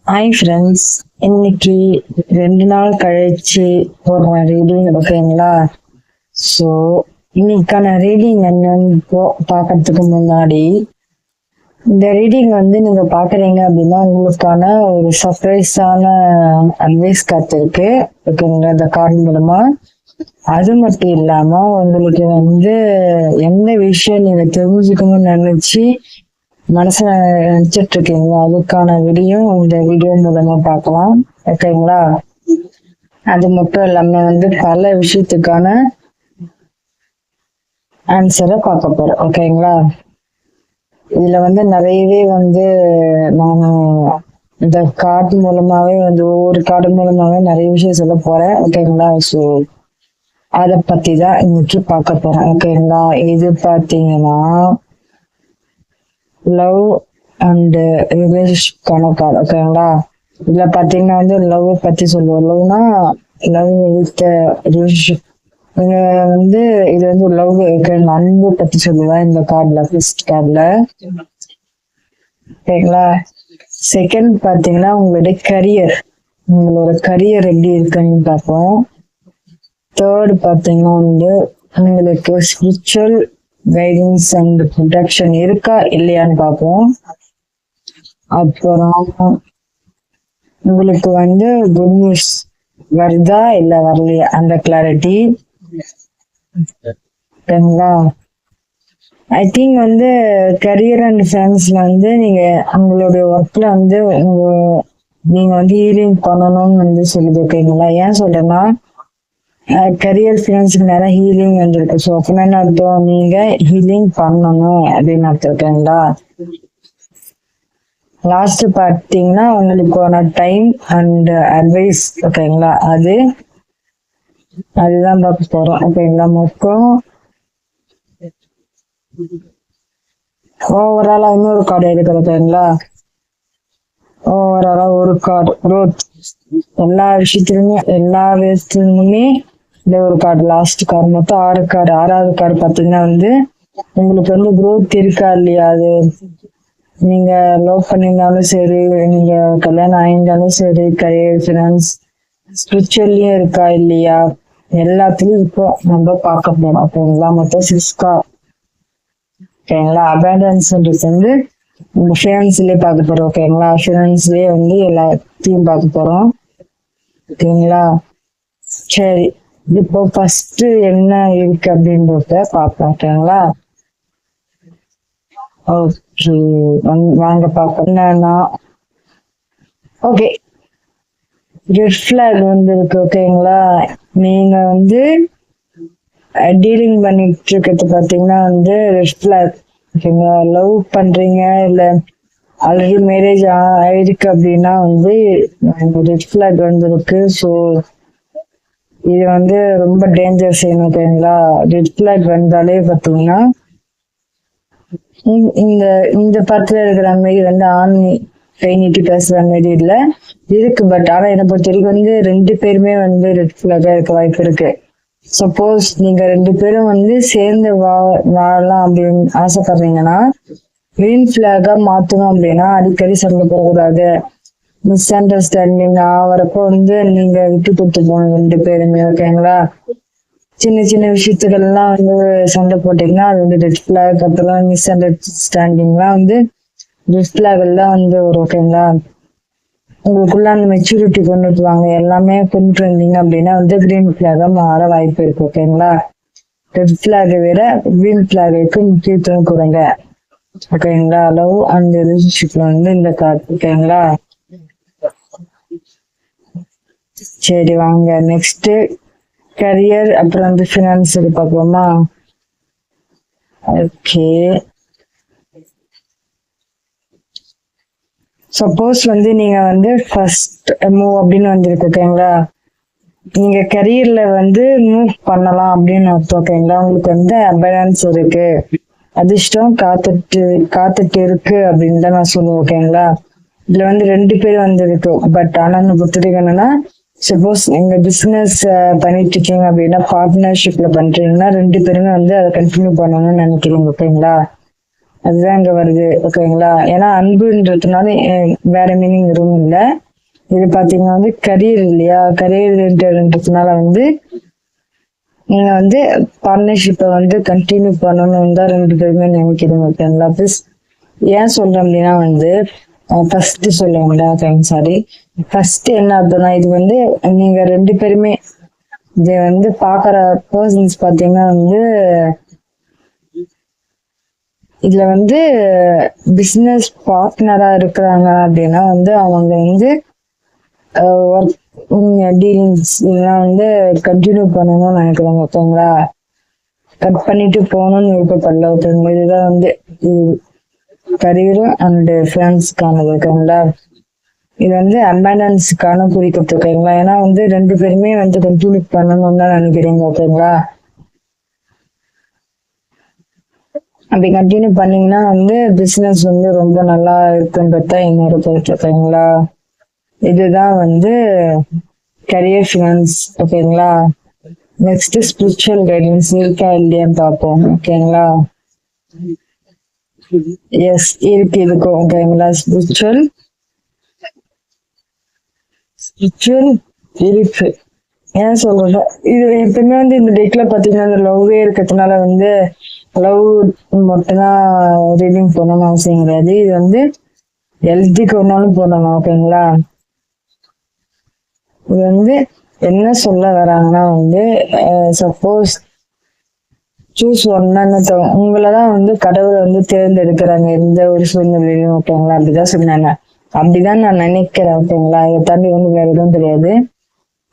Hi friends, இன்னைக்கு 2 நாள் கழிச்சு ஒரு ரீடிங் ஓகேங்களா. ஸோ இன்னைக்கான ரீடிங் என்னன்னு பார்க்கறதுக்கு முன்னாடி இந்த ரீடிங் நீங்க பாக்குறீங்க அப்படின்னா உங்களுக்கான ஒரு சர்ப்ரைஸான அட்வைஸ் காத்திருக்கு ஓகேங்களா இந்த கார்டு மூலமா. அது மட்டும் இல்லாம உங்களுக்கு எந்த விஷயம் நீங்க தெரிஞ்சுக்கணும்னு நினைச்சு மனசுல நினைச்சிட்டு இருக்கீங்களோ அதுக்கான வீடியோ இந்த வீடியோ மூலமா பார்க்கலாம் ஓகேங்களா. அது மட்டும் இல்லாம பல விஷயத்துக்கான ஆன்சரை பார்க்க போறோம் ஓகேங்களா. இதுல நிறையவே நான் இந்த கார்டு மூலமாவே ஒவ்வொரு கார்டு மூலமாவே நிறைய விஷயம் சொல்ல போறேன் ஓகேங்களா. ஸோ அதை பத்தி தான் இன்னைக்கு பார்க்க போறேன் ஓகேங்களா. இது பார்த்தீங்கன்னா லவ் அண்ட் ரிலேஷன்ஷிப்கான கார்டு ஓகேங்களா. இதுல பாத்தீங்கன்னா லவ் பத்தி சொல்லுவோம். லவ்னா லவ் வித் ரிலேஷன்ஷிப். இது லவ் அன்பு பத்தி சொல்லுவேன் இந்த கார்டுல, ஃபர்ஸ்ட் கார்டுல ஓகேங்களா. செகண்ட் பாத்தீங்கன்னா உங்களுடைய கரியர், உங்களோட கரியர் எப்படி இருக்குன்னு பார்ப்போம். தேர்ட் பாத்தீங்கன்னா உங்களுக்கு ஸ்பிரிச்சுவல் கைடன்ஸ் அண்ட் ப்ரொடெக்ஷன் இருக்கா இல்லையான்னு பார்ப்போம். அப்புறம் உங்களுக்கு குட் நியூஸ் வருதா இல்ல வரலையா அந்த கிளாரிட்டி ஓகேங்களா. ஐ திங்க் கரியர் அண்ட் ஃப்ரெண்ட்ஸ்ல நீங்க உங்களுடைய ஒர்க்ல நீங்க ஹீலிங் பண்ணணும்னு சொல்லுது ஓகேங்களா. ஏன் சொல்றேன்னா கரியர் ஃபினான்ஸுக்கு நிறைய ஹீலிங் வந்துருக்கு. ஸோ என்ன அர்த்தம், நீங்க ஹீலிங் பண்ணணும் அப்படின்னு அர்த்தம் ஓகேங்களா. லாஸ்ட் பார்த்தீங்கன்னா உங்களுக்கான டைம் அண்ட் அட்வைஸ் ஓகேங்களா. அதுதான் பார்க்க போறோம் ஓகேங்களா. மொத்தம் ஓவராலா இன்னொரு கார்டு எடுக்கிறது ஓகேங்களா. ஓவராலா ஒரு கார்டு க்ரோத், எல்லா விஷயத்துலயுமே இந்த ஒரு கார்டு லாஸ்ட் கார்டு. மொத்தம் 6 கார்டு. 6வது கார்டு பாத்தீங்கன்னா உங்களுக்கு க்ரோத் இருக்கா இல்லையா, அது நீங்க லவ் பண்ணியிருந்தாலும் சரி, நீங்க கல்யாணம் ஆயிருந்தாலும் சரி, கரியர் ஃபினான்ஸ் ஸ்பிரிச்சுவல்லையும் இருக்கா இல்லையா, எல்லாத்துலயும் இப்போ நம்ம பார்க்க போறோம் ஓகேங்களா. மொத்தம் 6 கார்டு ஓகேங்களா. அபேண்டன்ஸ் உங்க ஃபினான்ஸ்லயே பார்க்க போறோம் ஓகேங்களா. ஃபினான்ஸ்லயே எல்லாத்தையும் பார்க்க போறோம் ஓகேங்களா. சரி, இப்போ ஃபர்ஸ்ட் என்ன இருக்கு அப்படின்றத பார்ப்போம் ஓகேங்களா. ஓகே வாங்க பார்ப்போம். என்னன்னா ஓகே, ரெட் ஃபிளாக் இருக்கு ஓகேங்களா. நீங்க டீலிங் பண்ணிட்டு இருக்கிறது பாத்தீங்கன்னா ரெட் ஃபிளாக் ஓகேங்களா. லவ் பண்றீங்க இல்ல ஆல்ரெடி மேரேஜ் ஆயிருக்கு அப்படின்னா ரெட் ஃபிளாக் இருக்கு. ஸோ இது ரொம்ப டேஞ்சர் செய்யணும் ஓகேங்களா. ரெட் ஃபிளாக் வந்தாலே பாத்தீங்கன்னா இந்த இந்த படத்துல இருக்கிற மாதிரி ஆண் கை நீட்டி பேசுற மாதிரி இல்ல இருக்கு. பட் ஆனா என்னை பொறுத்த வரைக்கும் 2 பேருமே ரெட் ஃபிளாகா இருக்க வாய்ப்பு இருக்கு. சப்போஸ் நீங்க 2 பேரும் சேர்ந்து வாழலாம் அப்படின்னு ஆசைப்படுறீங்கன்னா கிரீன் ஃபிளாகா மாத்தணும் அப்படின்னா அடிக்கடி சண்டை போடக்கூடாது. மிஸ் அண்டர்ஸ்டாண்டிங் ஆகிறப்போ நீங்க விட்டு கொடுத்து போகணும் 2 பேருமே ஓகேங்களா. சின்ன சின்ன விஷயத்துக்கெல்லாம் சண்டை போட்டீங்கன்னா அது ரெட் ஃபிளாக். அப்புறம் மிஸ் அண்டர்ஸ்டாண்டிங்லாம் ரெட் ஃபிளாக் எல்லாம் ஒரு ஓகேங்களா. உங்களுக்குள்ள அந்த மெச்சூரிட்டி கொண்டுட்டு வாங்க, எல்லாமே கொண்டுட்டு வந்தீங்க அப்படின்னா கிரீன் ஃபிளாகா மாற வாய்ப்பு இருக்கு ஓகேங்களா. ரெட் ஃபிளாகை விட கிரீன் ஃபிளாகுக்கு முக்கியத்துவம் கொடுங்க ஓகேங்களா. லவ் அண்ட் ரிலேஷன்ஷிப்ல இந்த கார்டு ஓகேங்களா. சரி வாங்க நெக்ஸ்ட் கரியர் அப்புறம் ஃபினான்ஸ் பார்க்கலாமா. ஓகே, சப்போஸ் நீங்க ஃபர்ஸ்ட் மூவ் அப்படின்னு வந்திருக்கு ஓகேங்களா. நீங்க கரியர்ல மூவ் பண்ணலாம் அப்படின்னு அர்த்தம் ஓகேங்களா. உங்களுக்கு அபேலன்ஸ் இருக்கு, அதிர்ஷ்டம் காத்துட்டு இருக்கு அப்படின்னு தான் நான் சொல்லுவேன் ஓகேங்களா. இதுல 2 பேர் இருக்கு. பட் ஆனா பொறுத்தவரைக்கும் என்னன்னா, சப்போஸ் நீங்க பிசினஸ் பண்ணிட்டு இருக்கீங்க அப்படின்னா பார்ட்னர்ஷிப்ல பண்றீங்கன்னா 2 பேருமே அதை கண்டினியூ பண்ணணும்னு நினைக்கிறீங்க ஓகேங்களா. அதுதான் இங்க வருது. ஓகேங்களா? ஏன்னா அன்புன்றதுனால வேற மீனிங் எதுவும் இல்லை. இது பாத்தீங்கன்னா வந்து கரியர் இல்லையா, கரியர்ன்றதுனால வந்து நீங்க வந்து பார்ட்னர்ஷிப்பை வந்து கண்டினியூ பண்ணணும் தான் ரெண்டு பேருமே நினைக்கிறீங்க. ஓகேங்களா? ப்ளஸ் ஏன் சொல்றேன் அப்படின்னா வந்து ஃபர்ஸ்ட் சொல்லுவேன் சாரி. ஃபர்ஸ்ட் என்ன அர்த்தம்னா, இது வந்து நீங்க ரெண்டு பேருமே இதை வந்து பாக்குற பர்சன்ஸ் பாத்தீங்கன்னா வந்து இதுல வந்து பிசினஸ் பார்ட்னரா இருக்கிறாங்க அப்படின்னா வந்து அவங்க வந்து ஒர்க் டீலிங்ஸ் இதெல்லாம் வந்து கண்டினியூ பண்ணணும்னு நினைக்கிறாங்க. ஓகேங்களா? கட் பண்ணிட்டு போகணும்னு விருப்பப்படல. ஓகேங்களா? இதுதான் வந்து கரியர் அண்ட் ஃபினான்ஸ்க்கானது. ஓகேங்களா? இது வந்து அபண்டன்ஸ்க்கான குறிக்கிறது. ஓகேங்களா? ஏன்னா வந்து ரெண்டு பேருமே வந்து கண்டினியூ பண்ணணும்னு தான் நினைக்கிறீங்க. ஓகேங்களா? அப்படி கண்டினியூ பண்ணீங்கன்னா வந்து பிசினஸ் வந்து ரொம்ப நல்லா இருக்குன்றது என்னோட கருத்து. ஓகேங்களா? இதுதான் வந்து கரியர் ஃபினான்ஸ். ஓகேங்களா? நெக்ஸ்ட் ஸ்பிரிச்சுவல் கைடன்ஸ் இருக்கா இல்லையான்னு பார்ப்போம். ஓகேங்களா? எஸ் இருக்கும். ஓகேங்களா? ஸ்பிரிச்சுவல் இருக்கு. ஏன் சொல்றேன், இது எப்பவுமே வந்து இந்த டேட்ல பாத்தீங்கன்னா இந்த லவ்வே இருக்கிறதுனால வந்து லவ் மட்டும்தான் ரீடிங் பண்ணணும்னு அவசியம் கிடையாது. இது வந்து எழுதிக்கு ஒன்னாலும் போடணும். ஓகேங்களா? இது வந்து என்ன சொல்ல வராங்கன்னா வந்து சப்போஸ் சூஸ் ஒன்னு உங்களதான் வந்து கடவுளை வந்து தேர்ந்தெடுக்கிறாங்க எந்த ஒரு சூழ்நிலையிலும். ஓகேங்களா? அப்படிதான் சொன்னாங்க. அப்படிதான் நான் நினைக்கிறேன். ஓகேங்களா? இதை தாண்டி வந்து வேற எதுவும் தெரியாது.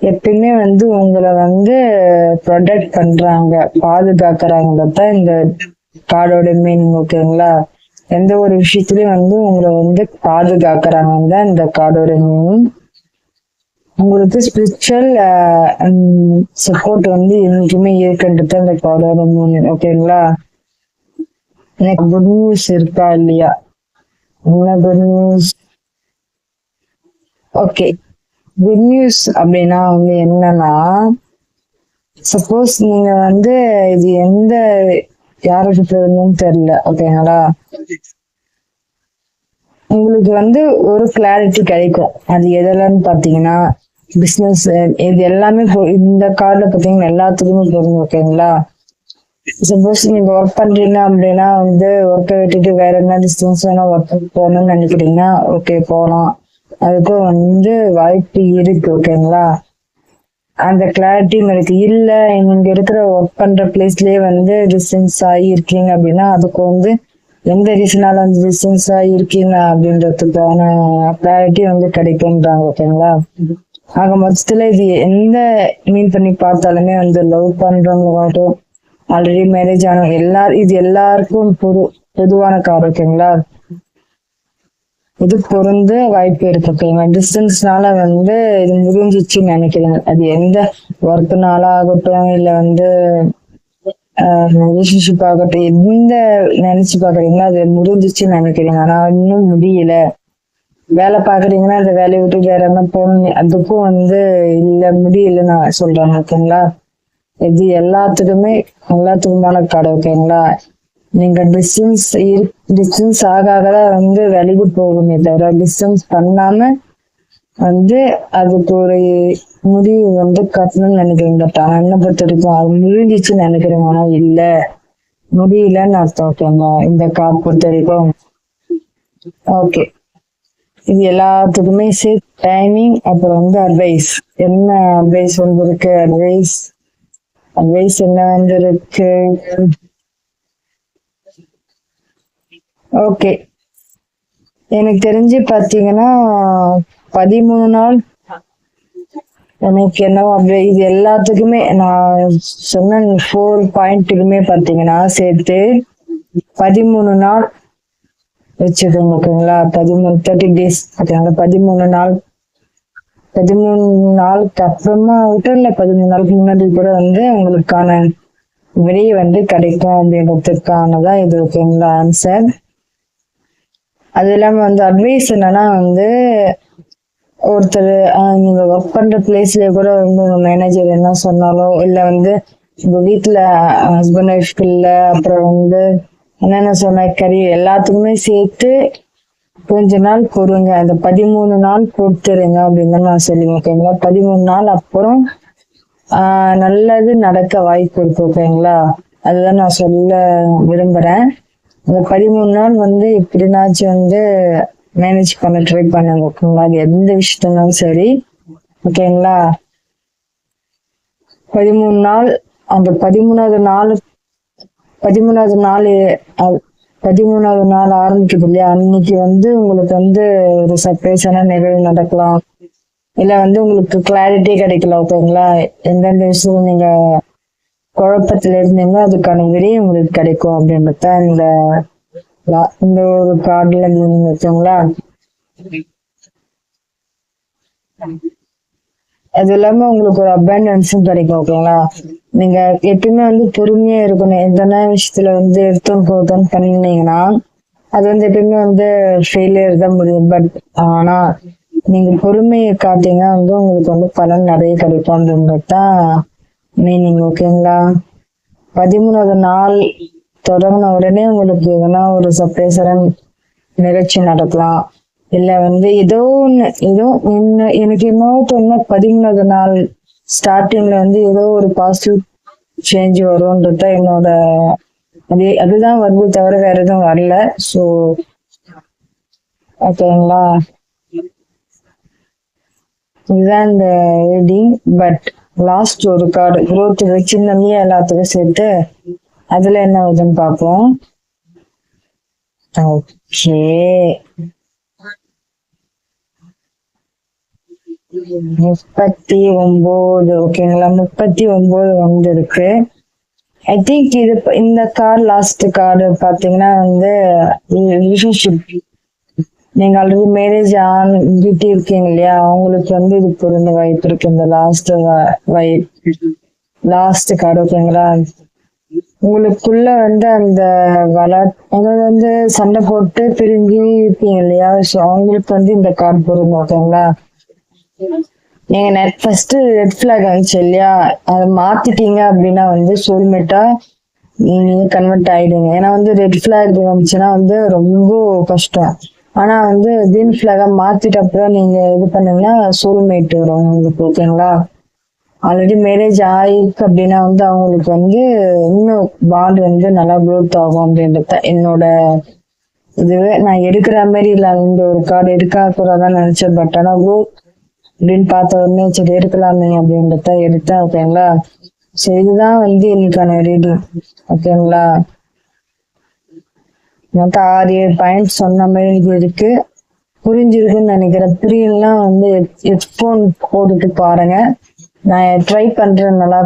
எப்பயுமே வந்து உங்களை வந்து ப்ரொடெக்ட் பண்றாங்க, பாதுகாக்கிறாங்கதான் இந்த கார்டோட மீனிங். ஓகேங்களா? எந்த ஒரு விஷயத்துலயும் வந்து உங்களை வந்து பாதுகாக்கிறாங்க தான் இந்த கார்டோட மீனிங். உங்களுக்கு ஸ்பிரிச்சுவல் சப்போர்ட் வந்து என்னைக்குமே இருக்குன்றது அந்த கார்டோட மீனிங். ஓகேங்களா? எனக்கு குட் நியூஸ் இருக்கா இல்லையா? என்ன good news? Okay, good news அப்படின்னா வந்து என்னன்னா, சப்போஸ் நீங்க வந்து இது எந்த யாருக்கு தெரியல. ஓகேங்களா? உங்களுக்கு வந்து ஒரு கிளாரிட்டி கிடைக்கும். அது எதெல்லாம் பாத்தீங்கன்னா பிசினஸ், இது எல்லாமே இந்த கார்டுல பாத்தீங்கன்னா எல்லாத்துக்குமே பொருந்தும். ஓகேங்களா? சப்போஸ் நீங்க ஒர்க் பண்றீங்க அப்படின்னா வந்து ஒர்க்கை விட்டுட்டு வேற என்ன டிஸ்டன்ஸ் வேணா ஒர்க் போகணும்னு நினைக்கிறீங்கன்னா ஓகே போகலாம். அதுக்கும் வந்து வாய்ப்பு இருக்கு. ஓகேங்களா? அந்த கிளாரிட்டி உங்களுக்கு இல்ல, நீங்க இருக்கிற ஒர்க் பண்ற பிளேஸ்லயே வந்து டிஸ்டன்ஸ் ஆகி இருக்கீங்க அப்படின்னா அதுக்கு வந்து எந்த ரீசனால வந்து டிஸ்டன்ஸ் ஆகி இருக்கீங்க அப்படின்றதுக்கான கிளாரிட்டி வந்து கிடைக்கும்ன்றாங்க. ஓகேங்களா? ஆக மொத்தத்துல இது எந்த மீன் பண்ணி பார்த்தாலுமே வந்து லவ் பண்றவங்களாகட்டும் ஆல்ரெடி மேரேஜ் ஆனவங்க இது எல்லாருக்கும் பொதுவான கார். ஓகேங்களா? இது பொருந்து வாய்ப்பு இருக்கு. ஓகேங்களா? டிஸ்டன்ஸ்னால வந்து இது முடிஞ்சிச்சுன்னு நினைக்கிறேன். அது எந்த ஒர்க்குனால ஆகட்டும் இல்ல வந்து ரிலேஷன்ஷிப் ஆகட்டும் எந்த நினைச்சு பாக்குறீங்களோ அது முடிஞ்சிச்சுன்னு நினைக்கிறீங்க. ஆனா இன்னும் முடியல. வேலை பாக்குறீங்கன்னா அந்த வேலையை விட்டு வேற என்ன போகணும், அதுக்கும் வந்து இல்ல முடியலன்னு நான் சொல்றேன். ஓகேங்களா? இது எல்லாத்துக்குமான கடை. ஓகேங்களா? நீங்க டிஸ்டன்ஸ் ஆக வந்து வேலைக்கு போகுமே தவிர டிஸ்டன்ஸ் பண்ணாம வந்து அதுக்கு ஒரு முடிவு வந்து கட்டணும்னு நினைக்கிறீங்க. என்ன பொறுத்த வரைக்கும் அது முடிஞ்சிச்சுன்னு நினைக்கிறேன். ஆனா இல்ல முடியலன்னு அர்த்தம். ஓகேங்களா? இந்த கார்டு பொறுத்த வரைக்கும். ஓகே, இது எல்லாத்துக்குமே சேர்த்து டைமிங் அப்புறம் வந்து அட்வைஸ். என்ன அட்வைஸ் வந்து இருக்கு? அட்வைஸ் என்ன வந்து இருக்கு? ஓகே, எனக்கு தெரிஞ்சு பாத்தீங்கன்னா 13 நாள் எனக்கு என்ன அப்படி இது எல்லாத்துக்குமே நான் சொன்ன 4 பாயிண்ட்டுக்குமே பாத்தீங்கன்னா சேர்த்து 13 நாள் வச்சுக்கோங்க. ஓகேங்களா? 30 days. ஓகேங்களா? 13 நாளுக்கு அப்புறமா விட்டு இல்ல 13 நாளுக்கு முன்னாடி கூட வந்து உங்களுக்கான விடையை வந்து கிடைக்கும் அப்படின்றதுக்கானதான் இது. ஓகேங்களா? ஆன்சர். அது இல்லாம வந்து அட்வைஸ் என்னன்னா வந்து ஒருத்தர் நீங்க ஒர்க் பண்ற பிளேஸ்லயே கூட வந்து உங்க மேனேஜர் என்ன சொன்னாலும் இல்ல வந்து உங்க வீட்டுல ஹஸ்பண்ட் ஒய்ஃப்க்கு இல்ல அப்புறம் வந்து என்னென்ன சொன்ன கறி எல்லாத்துக்குமே சேர்த்து கொஞ்ச நாள் பொறுங்க. அந்த 13 நாள் பொறுத்துருங்க அப்படின்னு தான் நான் சொல்லுவேன். ஓகேங்களா? 13 நாள் அப்புறம் நல்லது நடக்க வாய்ப்பு இருக்கு. ஓகேங்களா? அதுதான் நான் சொல்ல விரும்புறேன். அந்த 13 நாள் வந்து எப்படினாச்சும் வந்து மேனேஜ் பண்ண ட்ரை பண்ணுங்க. ஓகேங்களா? அது எந்த விஷயத்தினாலும் சரி. ஓகேங்களா? 13 நாள், அந்த 13வது நாள் 13வது நாள் ஆரம்பிக்குது இல்லையா, அன்னைக்கு வந்து உங்களுக்கு வந்து ஒரு சர்ப்ரைஸான நிகழ்வு நடக்கலாம். இல்ல வந்து உங்களுக்கு கிளாரிட்டி கிடைக்கலாம். ஓகேங்களா? எந்தெந்த விஷயம் நீங்க குழப்பத்துல இருந்தீங்க அதுக்கான விடை உங்களுக்கு கிடைக்கும் அப்படின்றத இந்த ஒரு கார்டுல நீங்க வச்சோங்களா. அது இல்லாம உங்களுக்கு ஒரு அபண்டன்ஸும் கிடைக்கும். ஓகேங்களா? நீங்க எப்பயுமே வந்து பொறுமையா இருக்கணும். எந்த விஷயத்துல வந்து எடுத்தோம் பண்ணினீங்கன்னா அது வந்து எப்பயுமே வந்து ஃபெயிலியர் தான் முடியும். பட் ஆனா நீங்க பொறுமையை காட்டீங்கன்னா வந்து உங்களுக்கு வந்து பலன் நிறைய கிடைக்கும் அப்படின்றதுதான் மீனிங். ஓகேங்களா? 13வது நாள் தொடங்கின உடனே உங்களுக்கு எதனா ஒரு சர்ப்ரைஸான நிகழ்ச்சி நடக்கலாம். இல்ல வந்து ஏதோ ஒண்ணு எனக்கு இன்னொரு 13வது நாள் ஸ்டார்டிங்ல வந்து ஏதோ ஒரு பாசிட்டிவ் சேஞ்ச் வரும்ன்றது என்னோட அதுதான் வருது தவிர வேற எதுவும் வரல. ஸோ ஓகேங்களா? இதுதான் இந்த ரீடிங். பட் லாஸ்ட் ஒரு கார்டு growth சின்னமே எல்லாத்துக்கும் சேர்த்து அதுல என்ன வருதுன்னு பார்ப்போம். ஓகே, 39. ஓகேங்களா? 39 வந்திருக்கு. ஐ திங்க் இந்த கார்டு லாஸ்ட் கார்டு பாத்தீங்கன்னா வந்து ரிலேஷன்ஷிப், நீங்க ஆல்ரெடி மேரேஜ் ஆகிட்டு இருக்கீங்க இல்லையா, அவங்களுக்கு வந்து இது பொருந்த வாய்ப்பு இருக்கு. இந்த லாஸ்ட் கார்டு. ஓகேங்களா? உங்களுக்குள்ள வந்து அந்த அதாவது வந்து சண்டை போட்டு பிரிஞ்சு இருப்பீங்க இல்லையா, ஸோ அவங்களுக்கு வந்து இந்த கார்டு பொருந்தும். ஓகேங்களா? நீங்க ஃபர்ஸ்ட் ரெட் பிளாக் வந்துச்சு இல்லையா, அதை மாத்திட்டீங்க அப்படின்னா வந்து சோல்மேட்டா நீங்க கன்வெர்ட் ஆயிடுங்க. ஏன்னா வந்து ரெட் பிளாக் வந்துச்சுன்னா வந்து ரொம்ப கஷ்டம். ஆனா வந்து கிரீன் பிளாகா மாத்திட்ட அப்புறம் நீங்க இது பண்ணீங்கன்னா சோல்மேட் வரும் உங்களுக்கு. ஓகேங்களா? ஆல்ரெடி மேரேஜ் ஆயிருக்கு அப்படின்னா வந்து அவங்களுக்கு வந்து இன்னும் பாண்ட் வந்து நல்லா க்ரோத் ஆகும் அப்படின்றத என்னோட இதுவே. நான் எடுக்கிற மாதிரி இல்லை, இந்த ஒரு கார்டு எடுக்காதான் நினைச்சேன். பட் ஆனா க்ரோத் அப்படின்னு பார்த்த உடனே சரி எடுக்கலாமே அப்படின்றத எடுத்தேன். ஓகேங்களா? ஸோ இதுதான் வந்து இன்னைக்கான ரீடிங். ஓகேங்களா? மொத்தம் 6-7 பாயிண்ட் சொன்ன மாதிரி இருக்கு. புரிஞ்சிருக்குன்னு நினைக்கிறேன். புரியலாம் வந்து ஹெட்ஃபோன் போட்டுட்டு பாருங்க. நான் ட்ரை பண்றேன், நல்லா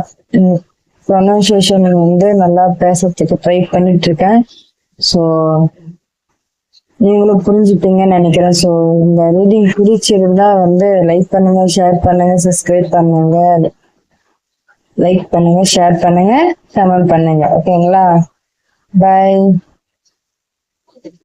ப்ரொனன்சியேஷன் வந்து நல்லா பேசுறதுக்கு ட்ரை பண்ணிட்டு இருக்கேன். ஸோ நீங்களும் புரிஞ்சுப்பீங்கன்னு நினைக்கிறேன். ஸோ இந்த ரீடிங் பிடிச்சிருந்தா வந்து லைக் பண்ணுங்க, ஷேர் பண்ணுங்க, சப்ஸ்கிரைப் பண்ணுங்க, லைக் பண்ணுங்க, ஷேர் பண்ணுங்க, கமெண்ட் பண்ணுங்க. ஓகேங்களா? பாய்.